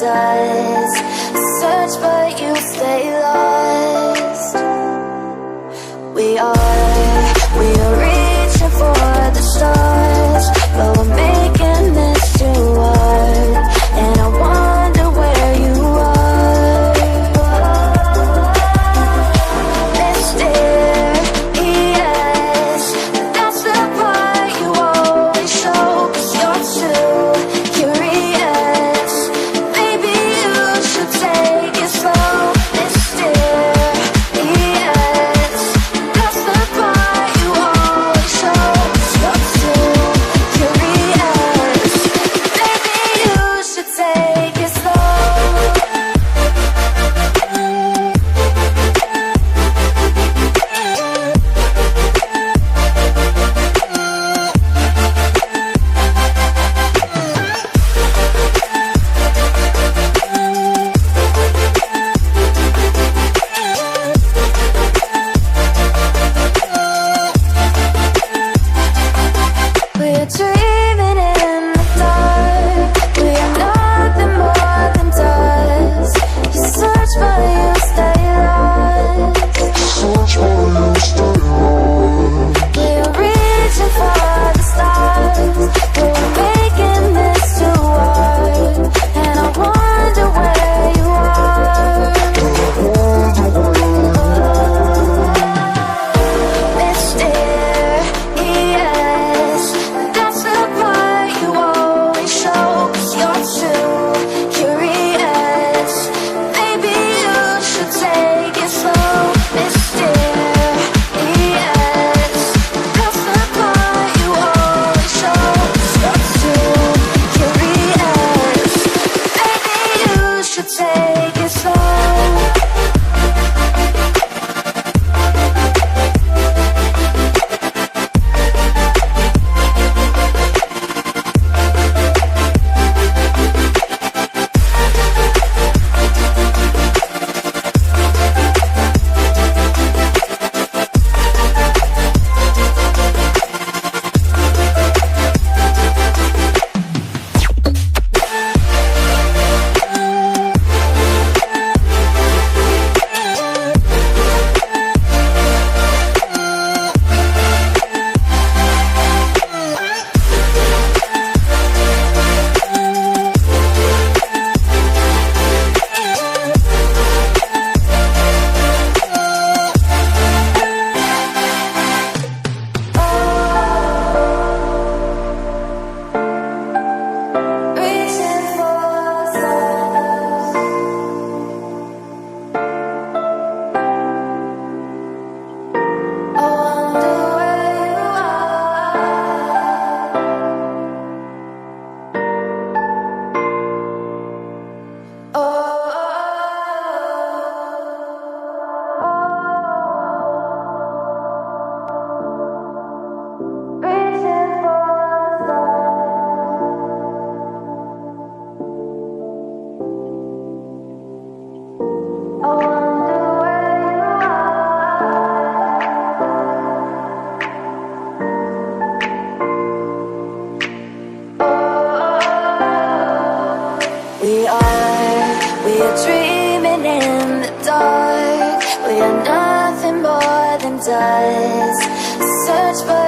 dust. Search but you stay lost. We are reaching for the stars, but we're making this too hard. And I wonder where you are. Mysterious, that's the part you always show, 'cause you're too curious. Maybe you should take it slow. Mysterious, that's the part you always show, 'cause you're too curious. Maybe you should take it slow. We're dreaming in the dark. We are nothing more than dust. You search but you stay lost. We are reaching for the stars, but we're making this too hard. And I wonder where you are. Mysterious, that's the part you always show, 'cause you're too curious. Maybe you should take it slow. Mysterious, that's the part you always show, 'cause you're too curious. Maybe you should take it slow. Reaching for the stars. I wonder where you are. Reaching for the stars. I wonder where you are. We are dreaming in the dark. We are nothing more than dust. Search but